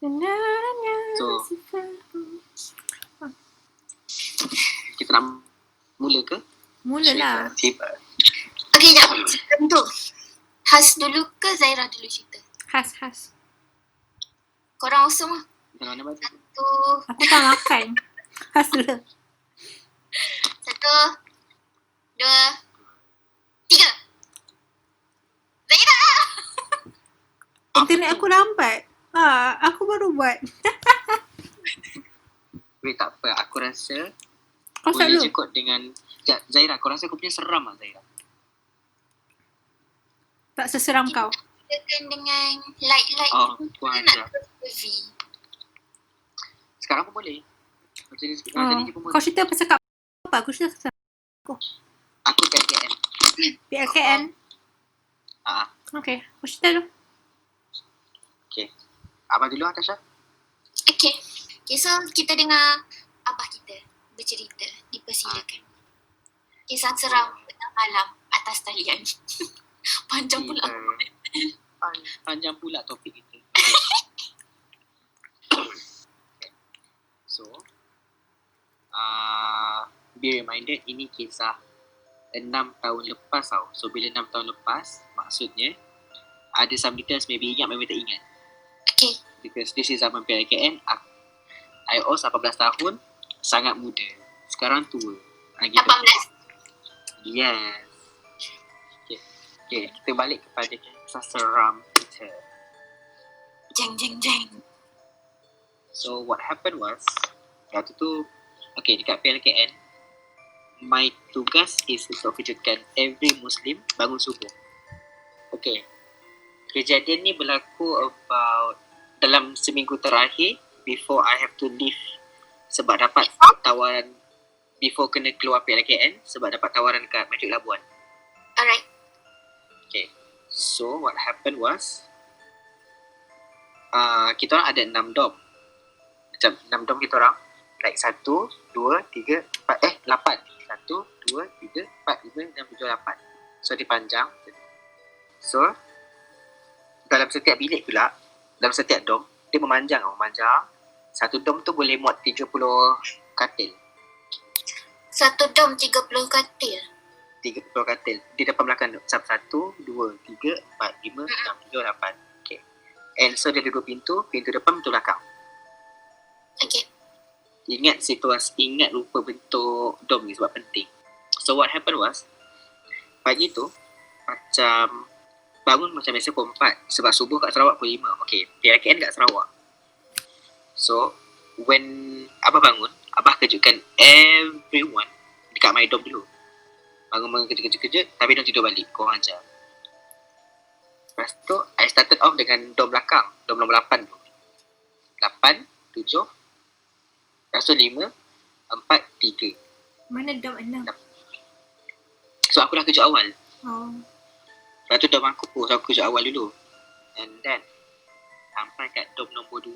So, kita nak mula ke? Mulalah. Cerita. Okey, jap. Bentuk. Has dulu ke Zaira dulu cerita? Khas. Korang usung lah. Jangan mana baca. Satu, Aku tak makan. Khas dulu. satu, dua, tiga. Zaira! Internet aku lambat. Aku baru buat. Wait, tak apa. Aku rasa Kau start boleh dulu. je kot dengan Zaira. Kau rasa aku punya seram lah Zaira? Tak seseram kau. Silakan dengan light-light. Oh, kau Kita ajar. nak terus heavy. Sekarang pun boleh. Macam ni je pun Kau boleh. cerita pasal kat apa? Aku cerita pasal Aku KKN. PLKN. Okay, aku cerita dulu. Okay. Abang dulu Tasha. Okay. Okay, so kita dengar abah kita bercerita. Dipersilakan. Kisah seram petang malam atas talian. Panjang pula. Panjang pula topik kita. Okay. So, be reminded ini kisah 6 tahun lepas tau. So, bila 6 tahun lepas, maksudnya ada some details maybe ingat, maybe tak ingat. Okay. Because this is zaman PLKN, I was 18 tahun, sangat muda. Sekarang tua. Gitu. 18? Yes. Okay, kita balik kepada kisah seram kita. Jeng. So, what happened was, waktu tu, okay, dekat PLKN, my tugas is untuk kejutkan every Muslim bangun subuh. Okay. Kejadian ni berlaku about dalam seminggu terakhir before I have to leave sebab dapat tawaran, before kena keluar PLKN sebab dapat tawaran dekat Matric Labuan. Alright. Okay. So, what happened was, kita orang ada 6 dom. Macam 6 dom kita orang. Like 1, 2, 3, 4, 8. 1, 2, 3, 4, 5, 6, 7, 8. So, dia panjang. So, dalam setiap bilik pula, dalam setiap dom, dia memanjang. Satu dom tu boleh muat 30 katil. Satu dom 30 katil. 30 katil. Di depan belakang dom. 1, 2, 3, 4, 5, 6, 7, 8. Okay. And so, dia ada 2 pintu. Pintu depan, pintu belakang. Okay. Ingat rupa bentuk dom ni sebab penting. So, what happened was, pagi tu, macam bangun macam biasa pukul 4 sebab subuh kat Sarawak pukul 5. Okay, PLKN kat Sarawak. So, when Abah bangun, Abah kejutkan everyone dekat my dom dulu. Bangun kejut-kejut, tapi dia tidur balik. Korang ajar. Lepas tu, I started off dengan dom belakang. Dom nombor 8 tu. 8, 7, lepas tu 5, 4, 3. Mana dom 6? So, aku dah kejut awal. Oh. Lepas tu dom aku, so aku kejut awal dulu. And then, sampai kat dom nombor 2,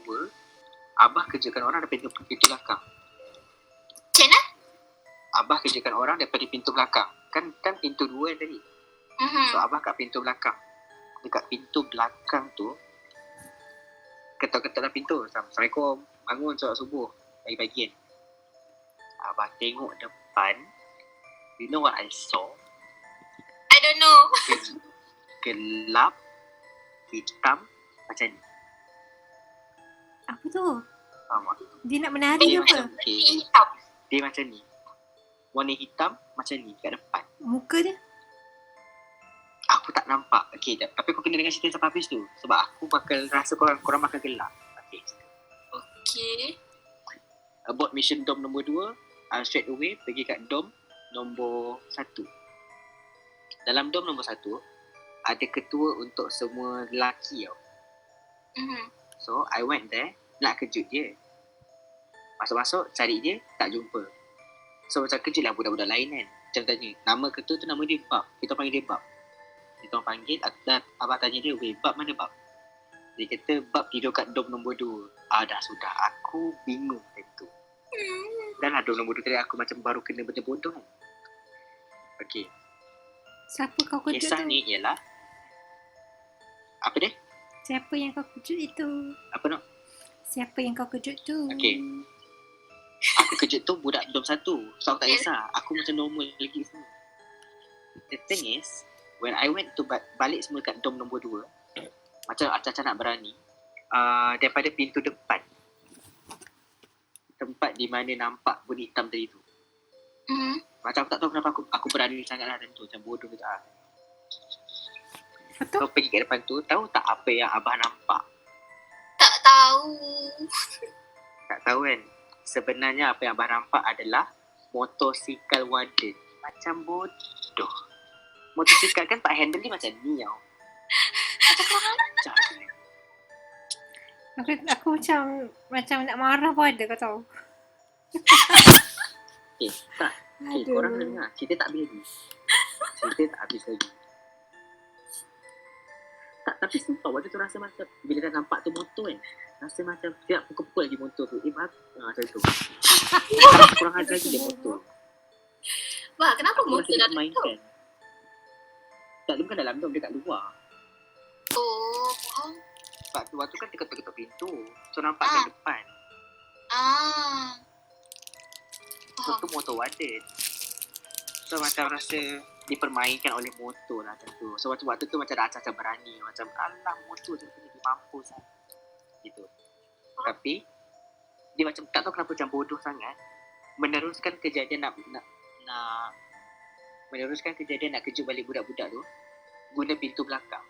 Abah kerjakan orang daripada pintu belakang. Macam mana? Abah kerjakan orang daripada pintu belakang. Kan pintu 2 tadi. So, Abah kat pintu belakang. Dekat pintu belakang tu, ketuk-ketuk dalam pintu. Assalamualaikum, bangun solat subuh. Pagi-pagi kan. Abah tengok depan. You know what I saw? I don't know. Gelap, hitam, macam ni. Apa tu? Faham tak? Dia nak menari ke apa? Hitam. Dia macam ni. Warna hitam macam ni kat depan. Muka dia? Aku tak nampak. Okay, tapi kau kena dengar cerita sampai habis tu. Sebab aku bakal rasa korang bakal gelap. Okay. Okay. About mission dom nombor 2, straight away pergi kat dom nombor 1. Dalam dom nombor 1, ada ketua untuk semua lelaki tau. So, I went there, nak kejut dia. Masuk-masuk, cari dia, tak jumpa. So, macam kejut lah budak-budak lain kan. Macam tanya, nama ketua tu nama dia Bab. Kita panggil dia Bab. Kita panggil, Abah tanya dia, weh, Bab mana Bab? Dia kata, Bab tidur kat dom nombor 2. Dah sudah, aku bingung time tu. Dan lah dom nombor 2 tadi aku macam baru kena benda bodoh kan. Okay. Siapa kau kejut Kisah tu? ni ialah, apa dia? Siapa yang kau kejut itu? Apa nak? Siapa yang kau kejut tu? Okay. Aku kejut tu budak dom 1. So aku tak kisah. Aku macam normal lagi semua. The thing is, when I went to balik semua kat dom nombor 2, macam acah-acah nak berani, daripada pintu depan, tempat di mana nampak bunyi hitam tadi tu. Macam aku tak tahu kenapa aku berani sangat lah time tu. Macam bodoh gitu lah. Betul? Kau pergi kat depan tu, tahu tak apa yang abah nampak? Tak tahu. Tak tahu kan? Sebenarnya apa yang abah nampak adalah motosikal warden. Macam bodoh. Motosikal kan pak handle dia macam ni tau. Macam kurang ajar je. Aku macam nak marah pun ada, kau tahu. Tak. Korang kena dengar. Cerita tak habis lagi. Cerita tak habis lagi. Tak, tapi sumpah waktu tu rasa macam bila dah nampak tu motor kan, rasa macam siap pukul-pukul lagi motor tu. Macam tu. Kurang ajar gila motor. Wah, kenapa Aku motor rasa dia dah tutup? mainkan. Tak, dia bukan dalam dom, dia kat luar. Oh, faham. Sebab tu waktu kan ketuk-ketuk pintu. So nampak kat depan. So Faham. tu motor warden. So macam rasa dipermainkan oleh motor lah macam tu. So waktu tu macam dah acah-acah berani. Macam alah motor je kena dimampus lah. Gitu. Tapi dia macam tak tahu kenapa macam bodoh sangat. Meneruskan kejadian nak meneruskan kejadian nak kejut balik budak-budak tu guna pintu belakang.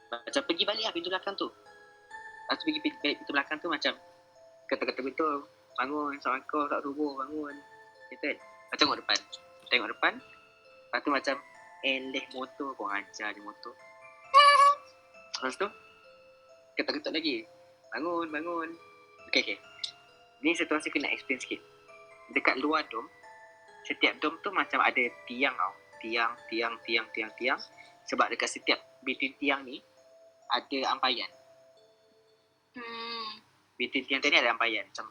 Macam pergi balik lah pintu belakang tu. Lepas tu pergi balik pintu belakang tu macam ketuk-ketuk pintu, bangun, Assalamualaikum, tak subuh, bangun. Gitu kan. Macam tengok depan. Lepas tu macam eleh motor, kau ajar je motor. Lepas tu ketuk-ketuk lagi, bangun. Okay. Ni situasi kena explain sikit. Dekat luar dom, setiap dom tu macam ada tiang tau. Tiang. Sebab dekat setiap between tiang ni ada ampaian. Between tiang tadi ada ampaian. Macam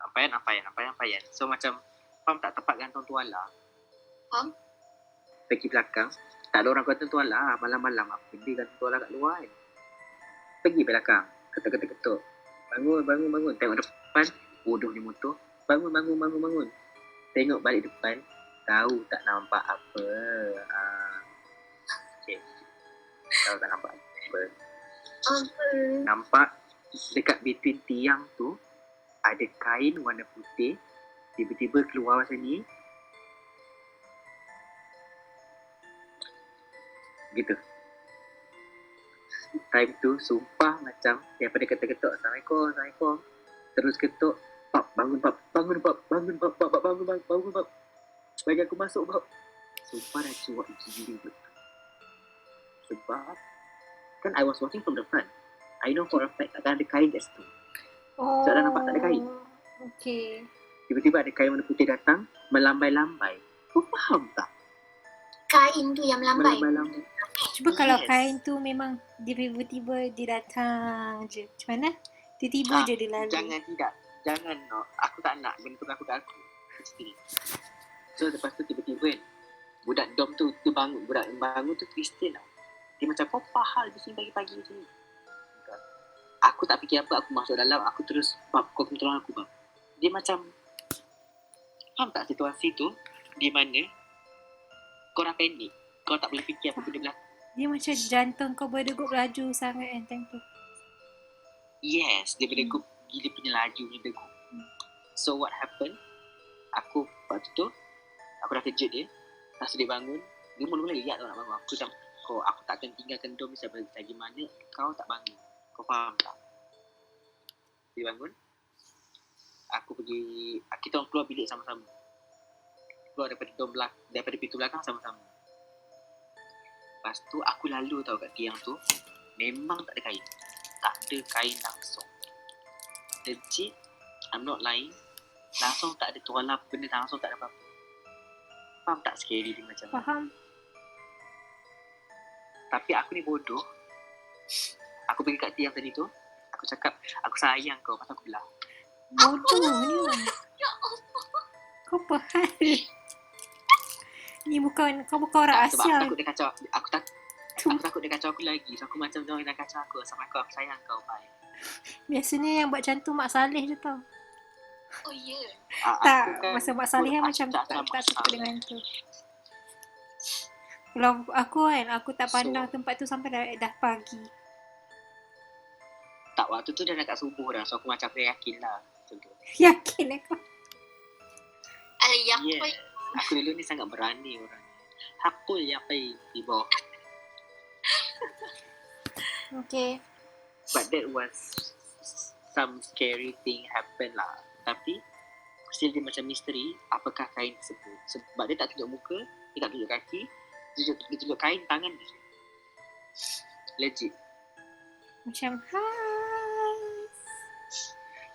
ampaian. So macam faham tak tempat gantung tuala? Faham. Pergi belakang, tak ada orang gantung tuala. Malam-malam apa benda gantung tuala kat luar kan. Pergi belakang, ketuk-ketuk. Bangun. Tengok depan, bodoh ni motor. Bangun. Tengok balik depan, tahu tak nampak apa. Okay. Tahu tak nampak apa. Nampak dekat between tiang tu ada kain warna putih tiba-tiba keluar macam ni. Gitu. Time tu sumpah macam daripada ketuk-ketuk Assalamualaikum. Terus ketuk, Pap, bangun pap. Bagi aku masuk pap. Sumpah dah cuak gila betul. Sebab kan I was watching from the front. I know for a fact takkan ada kain kat situ. Oh. So dah nampak tak ada kain. Okay. Tiba-tiba ada kain warna putih datang, melambai-lambai. Kau faham tak? Kain tu yang melambai. Melambai-lambai. Cuba kalau Yes. kain tu memang dia tiba-tiba dia datang je. Macam mana? Tiba-tiba je dia lalu. Jangan no. Aku tak nak benda tu berlaku kat aku. So lepas tu tiba-tiba kan, budak dom tu budak yang bangun tu Kristian tau. Dia macam, kau apa hal di sini pagi-pagi macam ni? Aku tak fikir apa, aku masuk dalam, aku terus, Bab, kau kena tolong aku, Bab. Dia macam, faham tak situasi tu, di mana korang panik, kau tak boleh fikir apa benda berlaku. Dia macam jantung kau berdegup laju sangat kan time tu. Yes, dia berdegup, gila punya laju punya degup. So what happened, waktu tu, aku dah kejut dia, lepas tu dia bangun, dia mula-mula lihat tau nak bangun. Aku macam, aku takkan tinggalkan dom ni sampai mana kau tak bangun. Kau faham tak? Dia bangun, aku pergi, kita orang keluar bilik sama-sama. Keluar daripada pintu belakang sama-sama. Lepas tu aku lalu tau kat tiang tu, memang tak ada kain. Tak ada kain langsung. Legit, I'm not lying. Langsung tak ada tuala benda, langsung tak ada apa-apa. Faham tak scary dia macam? Faham? Tapi aku ni bodoh. Aku pergi kat tiang tadi tu, aku cakap, aku sayang kau, pasal aku belah. Bodohnya. Kau apa hal? Ni kau bukan orang Sebab aku Asia. takut dia kacau. Aku takut dia kacau aku lagi. So aku macam jangan nak kacau aku. Sama aku sayang kau, bye. Biasanya yang buat macam tu Mak Saleh je tau. Oh ya. Tak, masa Mak Saleh kan macam tak suka dengan tu. Kalau aku kan, aku tak pandang tempat tu sampai dah pagi. Tak, waktu tu dah nak kat subuh dah. So aku macam yakin lah. Macam tu. Yakin aku. Al-Yaqin. Yeah. Aku dulu ni sangat berani orang. Hakul yaqin di bawah. Okay. But that was some scary thing happen lah. Tapi still dia macam misteri. Apakah kain tersebut? Sebab dia tak tunjuk muka, dia tak tunjuk kaki, dia tunjuk kain tangan dia. Legit. Macam hai.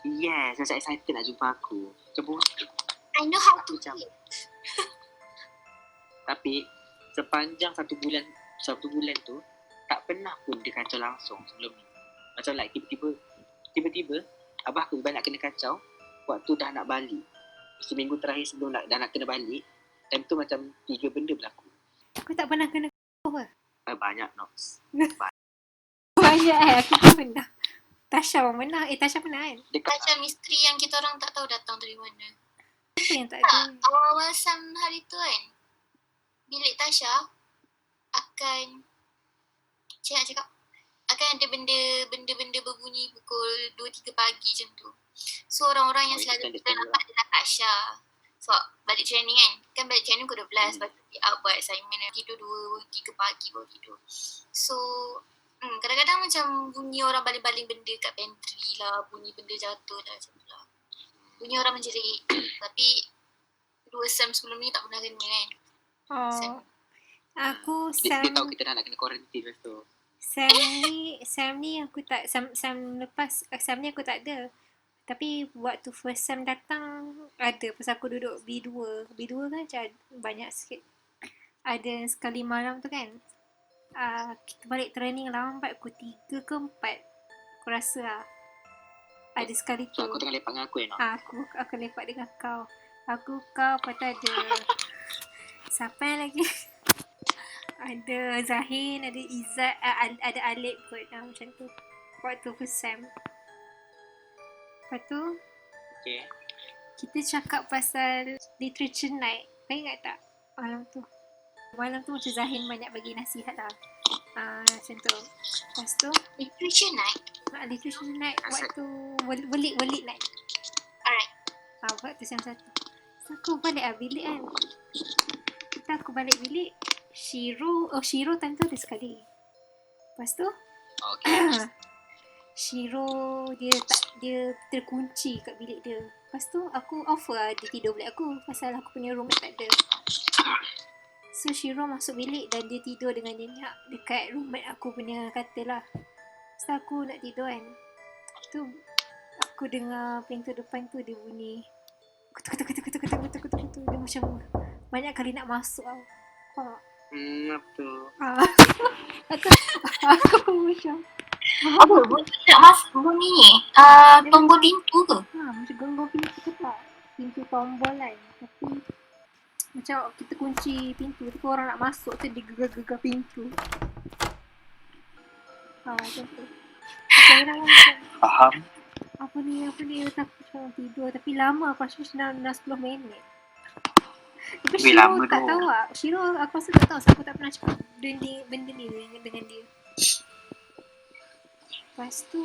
Yes, saya excited nak jumpa aku. Cuba. I know how to Macam. eat. Tapi sepanjang satu bulan tu tak pernah pun dia kacau langsung sebelum ni. Macam like tiba-tiba abah aku banyak kena kacau waktu dah nak balik. Seminggu terakhir sebelum dah nak kena balik, time tu macam 3 benda berlaku. Aku tak pernah kena apa? Banyak Nox. Banyak aku tak pernah. Tasha pun pernah. Tasha pernah kan? Macam misteri yang kita orang tak tahu datang dari mana. Apa yang tak ada? Awal-awal Sam hari tu kan, bilik Tasha akan cakap akan ada benda berbunyi pukul 2-3 pagi macam tu. So orang-orang yang selalu kita nampak adalah Tasha. So balik training kan balik training pukul 12, lepas tu buat assignment, tidur 2-3 pagi baru tidur. So kadang-kadang macam bunyi orang baling-baling benda kat pantry lah, bunyi benda jatuh lah macam tu lah. Bunyi orang menjerit. Tapi 2 Sam sebelum ni tak pernah kena kan. Oh. Aku Dia tahu kita dah nak kena quarantine lepas tu. Sam ni aku tak Sam lepas Sam ni aku tak ada. Tapi waktu first Sam datang ada pasal aku duduk B2 kan macam banyak sikit. Ada sekali malam tu kan. Kita balik training lambat pukul 3 ke 4. Aku rasa lah. Ada sekali tu. So aku tengah lepak dengan aku Aku lepak dengan kau. Kau lepas tu ada siapa yang lagi? Ada Zahin, ada Izzat, ada Alip kot macam tu. Waktu first Sam. Lepas tu kita cakap pasal literature night. Kau ingat tak malam tu? Malam tu macam Zahin banyak bagi nasihat lah. Macam tu. Lepas tu Literature night. Literature night waktu welik night. Alright. Waktu Sam satu. So aku balik bilik kan. Aku balik bilik. Shiro time tu ada sekali. Lepas tu Shiro dia terkunci kat bilik dia. Lepas tu aku offer lah dia tidur bilik aku pasal aku punya roommate tak ada. So Shiro masuk bilik dan dia tidur dengan nyenyak dekat roommate aku punya katil lah. So aku nak tidur kan. Tu aku dengar pintu depan tu dia bunyi ketuk. Dia macam banyak kali nak masuk tau. Apa tu? Aku macam Apa? Nak masuk bunyi ni? Tombol pintu ke? macam ganggu pintu ke tak? Pintu tombol kan. Tapi macam kita kunci pintu tu orang nak masuk tu dia gegar-gegar pintu. Macam tu. Macam Faham. Apa ni takut macam tidur tapi lama aku rasa 10 minit. Tapi Shiro tak tahu lah. Shiro aku rasa tak tahu sebab aku tak pernah cakap benda ni dengan dia. Lepas tu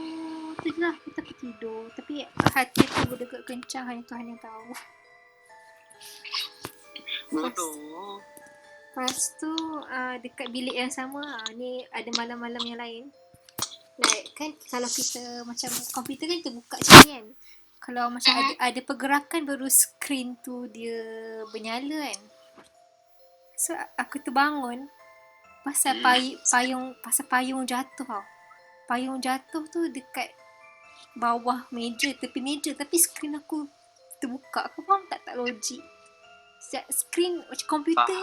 je lah kita tidur. Tapi hati aku berdekat kencang hanya Tuhan yang tahu. Bodoh. Lepas tu dekat bilik yang sama ni ada malam-malam yang lain. Like kan kalau kita macam komputer kan terbuka macam ni kan. Kalau macam ada pergerakan baru skrin tu dia bernyala kan. So aku terbangun pasal payung jatuh tau. Payung jatuh tu dekat bawah meja, tepi meja tapi skrin aku terbuka. Kau faham tak logik? Skrin macam komputer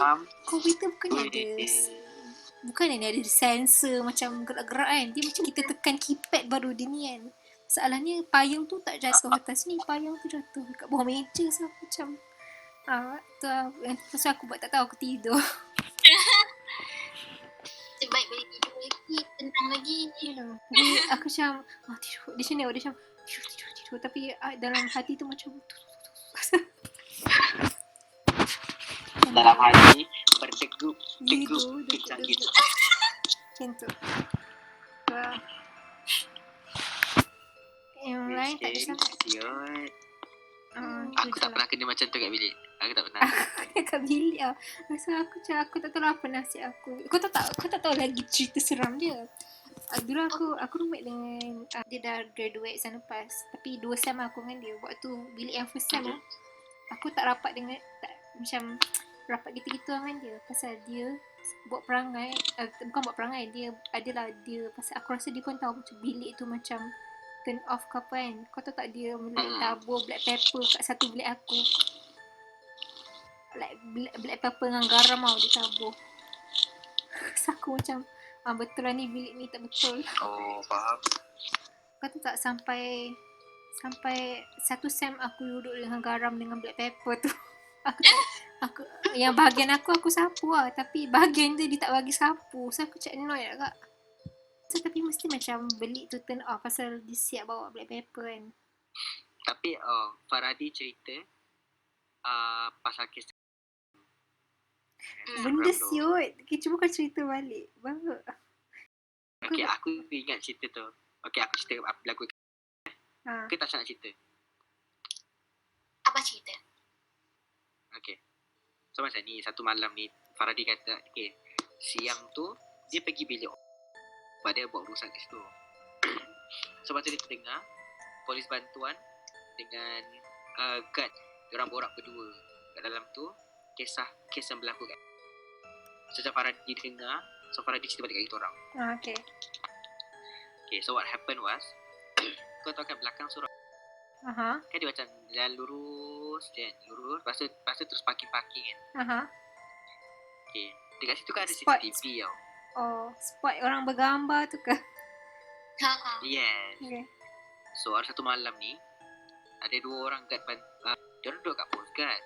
bukan ada sensor macam gerak-gerak kan. Dia macam kita tekan keypad baru dia ni kan. Soalannya payung tu tak jatuh atas ni, payung tu jatuh dekat bawah meja. So aku macam tu pasal aku buat tak tahu aku tidur. Terbaik bagi Tenang lagi. Tapi aku macam tidur. Dia macam dia macam tidur. Tapi dalam hati tu macam Dalam hati berdegup gitu. kencang gitu. Macam tu. Yang lain tak ada sangat. Siot. Aku Aku tak pernah kena macam tu kat bilik. Aku tak pernah. kat bilik lah. Masa aku tak tahu apa nasib aku. Kau tak tahu lagi cerita seram dia. Dulu aku roommate dengan dia dah graduate sana lepas. Tapi 2 sem aku dengan dia. Waktu bilik yang first sem aku tak rapat dengan macam rapat gitu-gitu dengan dia. Pasal dia buat perangai, bukan buat perangai, dia adalah dia, pasal aku rasa dia pun tahu macam bilik tu macam turn off ke apa kan. Kau tahu tak dia like tabur black pepper kat satu bilik aku. Like black pepper dengan garam tau dia tabur. So aku macam betul lah ni bilik ni tak betul. Oh, faham. Kau tahu tak sampai 1 sem aku duduk dengan garam dengan black pepper tu. aku yang bahagian aku sapu lah, tapi bahagian dia tak bagi sapu. So aku cak annoyed lah kak. So, tapi mesti macam belik tu turn off pasal dia siap bawa black pepper kan. Tapi Faradi cerita pasal kes Benda siut. Okay, cuba kau cerita balik. Bangga. Okay, aku ingat cerita tu. Okay, aku cerita apa berlaku. Ke tak nak cerita? Apa cerita? Okay. So macam ni, satu malam ni Faradi kata, okay, siang tu dia pergi bilik pada buat urusan kat situ. So lepas tu dia terdengar polis bantuan dengan guard, diorang borak berdua kat dalam tu, kes yang berlaku kan. Sejak Faradi dengar, so Faradi cerita balik kat kita orang. Okay. Okay, so what happened was kau tahu kan belakang surau kan dia macam jalan lurus, lepas tu terus parking kan. Okay, dekat situ kan ada CCTV tau. Oh, spot orang bergambar tu ke? Yes. Okay. So ada satu malam ni ada 2 orang guard dia duduk kat post guard.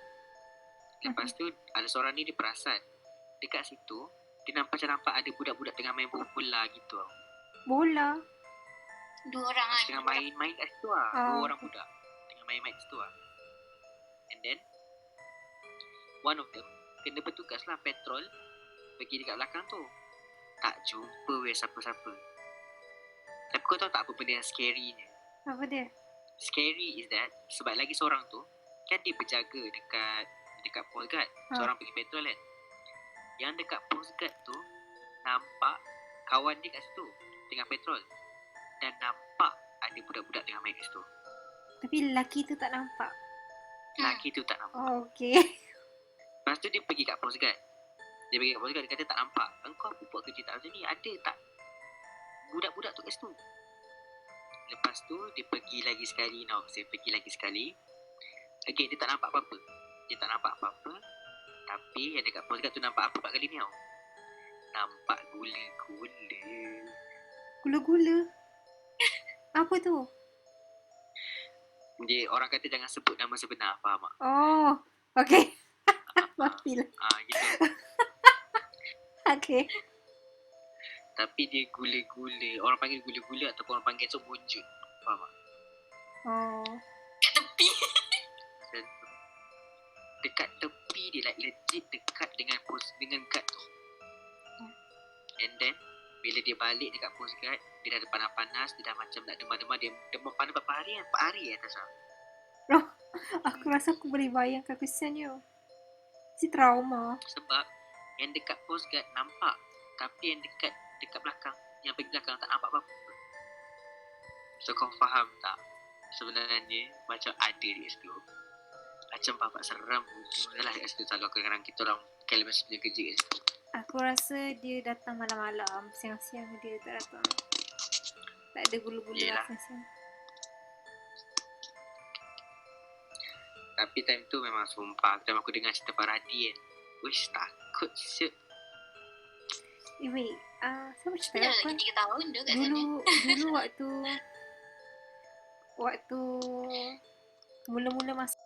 Lepas tu ada seorang ni dia perasan dekat situ dia nampak ada budak-budak tengah main bola gitu tau. Bola? 2 orang lah. Tengah main kat situ lah. 2 orang budak tengah main kat situ lah. And then one of them kena bertugas lah patrol pergi dekat belakang tu. Tak jumpa siapa-siapa. Tapi kau tahu tak apa benda yang scary ni? Apa dia? Scary is that sebab lagi seorang tu kan dia berjaga dekat post guard. Seorang pergi patrol kan. Yang dekat post guard tu nampak kawan dia kat situ tengah patrol. Dan nampak ada budak-budak tengah main kat situ. Tapi lelaki tu tak nampak. Lelaki tu tak nampak. Oh, okay. Lepas tu dia pergi kat post guard. Dia kata tak nampak. Engkau apa buat kerja tak macam ni? Ada tak budak-budak tu kat situ? Lepas tu dia pergi lagi sekali. Okay, dia tak nampak apa-apa. Tapi yang dekat post guard tu nampak apa kali ni tau? Nampak gula-gula. Gula-gula? Apa tu? Dia orang kata jangan sebut nama sebenar, faham tak? Oh, okay. Maafil. Gitu. Okay. Tapi dia gula-gula. Orang panggil gula-gula ataupun orang panggil tu bunjut. Faham tak? Oh. Kat tepi. Dekat tepi dia, like legit dekat dengan guard tu. And then bila dia balik dekat post guard, dia dah ada panas-panas, dia dah macam nak demam-demam. Dia demam panas berapa hari kan? 4 hari Tasha. Aku rasa aku boleh bayangkan kesiannya. Si trauma. Sebab yang dekat post guard nampak, tapi yang dekat belakang, yang pergi belakang tak nampak apa-apa. So kau faham tak? Sebenarnya macam ada di situ. Macam bapak seram tu lah kat situ. Kalau kadang-kadang kita orang kalimas punya kerja kat situ. Aku rasa dia datang malam-malam. Siang-siang dia tak datang. Tak ada gula-gula lah siang-siang. Tapi time tu memang sumpah. Time aku dengar cerita Faradi kan, wish takut siut. Wait, siapa cerita Dah apa? lagi 3 tahun dah kat sana. Dulu waktu mula-mula masuk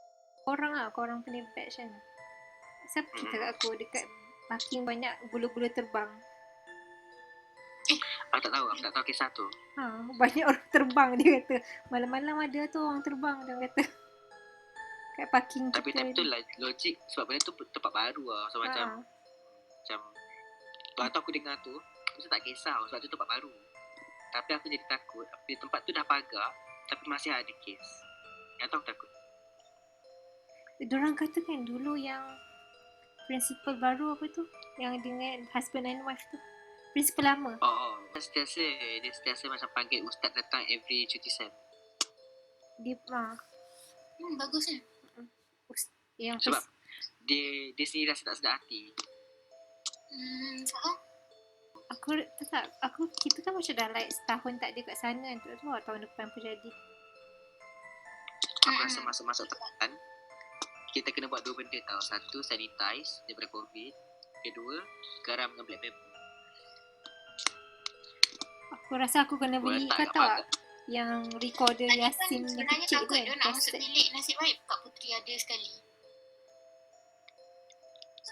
korang punya batch kan. Siapa cerita kat aku dekat parking banyak gula-gula terbang. Aku tak tahu kisah tu. Banyak orang terbang dia kata. Malam-malam ada tu orang terbang dia kata. Kat parking Tapi kita. time tu lah logik sebab benda tu tempat baru lah. So macam waktu aku dengar tu, aku tak kisah sebab tu tempat baru. Tapi aku jadi takut. Tapi tempat tu dah pagar tapi masih ada kes. Yang tu aku takut. Diorang kata kan dulu yang principal baru apa tu? Yang dengan husband and wife tu. Principal lama. Dia sentiasa macam panggil ustaz datang every cuti sem. Dia Bagus kan? yang Sebab dia sendiri rasa tak sedar hati. Faham? Kita kan macam dah like setahun tak ada kat sana. Tak tahu lah tahun depan apa jadi. Aku rasa masuk-masuk tempatan, kita kena buat 2 benda tau. Satu, sanitize daripada COVID. Kedua, garam dengan black pepper. Aku rasa aku kena beli kau tahu tak? Yang recorder Yasin yang Sebenarnya kecil tu takut kan. dia nak masuk bilik. Nasib baik Kak Putri ada sekali.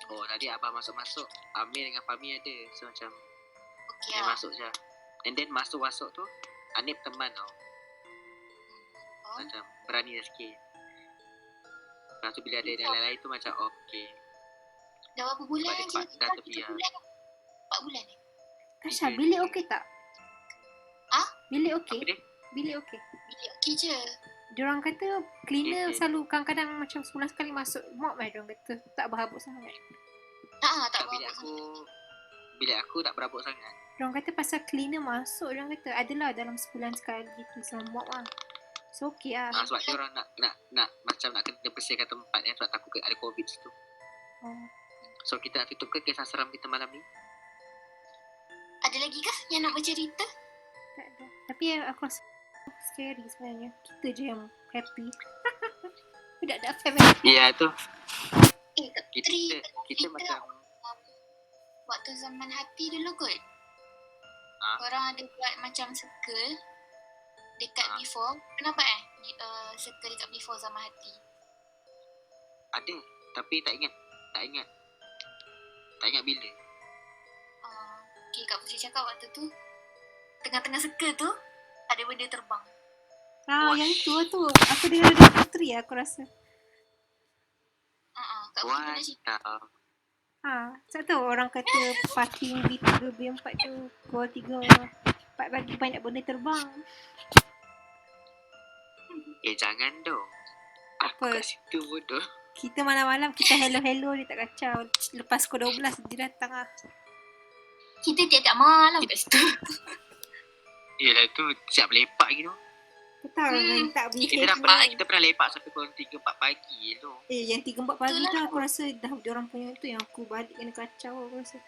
Tadi abah masuk-masuk, Amir dengan Fahmi ada. So macam Okey dia lah. masuk je. And then masuk-masuk tu, Anip teman tau. Macam berani dah sikit. Lepas tu bila ada yang lain-lain tu macam okay. Dah berapa bulan Sebab dia je? dah terbiar. 4 bulan ni. Tasha, bilik okey tak? Bilik okey? Apa dia? Bilik okey. Bilik okey je. Diorang kata cleaner Okay. selalu kadang-kadang macam sebulan sekali masuk mop diorang kata. Tak berhabuk sangat. Tak Bilik aku tak berabuk sangat. Diorang kata pasal cleaner masuk, diorang kata adalah dalam sebulan sekali tu sama mop lah. So okey lah. Sebab dia orang nak macam nak kena bersihkan tempat sebab takut ada COVID situ. So kita nak tutup ke kisah seram kita malam ni? Ada lagi kah yang nak bercerita? Tak ada. Tapi aku rasa scary sebenarnya. Kita je yang happy. Budak-budak family. Ya tu. Kak Putri, Kita macam waktu zaman hati dulu kot. Ha? Korang ada buat macam circle dekat before. Kenapa circle dekat before zaman hati? ada tapi tak ingat bila. Okay, Kak Putri cakap waktu tu tengah-tengah circle tu ada benda terbang. Yang tu. Aku dengar dari Putri aku rasa. Kak Putri pernah cerita. Tak tahu orang kata parking B3, B4 tu pukul 3, 4 pagi banyak benda terbang. Jangan dong. Aku Apa? kat situ bodoh. Kita malam-malam kita hello dia tak kacau. Lepas pukul 12 dia datang lah. Kita tiap-tiap malam kat situ. Yelah tu siap lepak gitu. Kau tahu kan tak behave Kita pernah lepak sampai pukul 3-4 pagi tu. yang 3-4 pagi tu aku rasa dah diorang punya tu yang aku balik kena kacau aku rasa.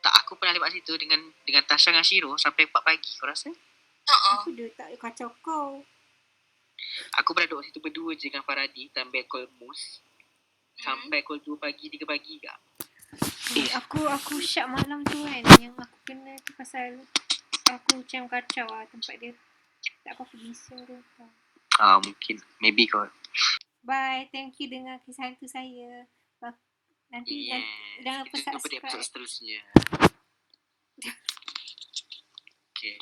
Tak, aku pernah lepak situ dengan Tasha dengan Shiro sampai 4 pagi. Kau rasa? Aku dia tak kacau kau. Aku pernah duduk situ berdua je dengan Faradi sampai pukul mus. Sampai pukul 2 pagi, 3 pagi kak. Aku syak malam tu kan. Yang aku kena tu pasal aku macam kacau lah tempat dia. Tak apa-apa bising tu. Mungkin. Maybe kot. Bye. Thank you dengar kisah hantu saya. Nanti jangan lupa Kita jumpa di subscribe. episode seterusnya. Okay.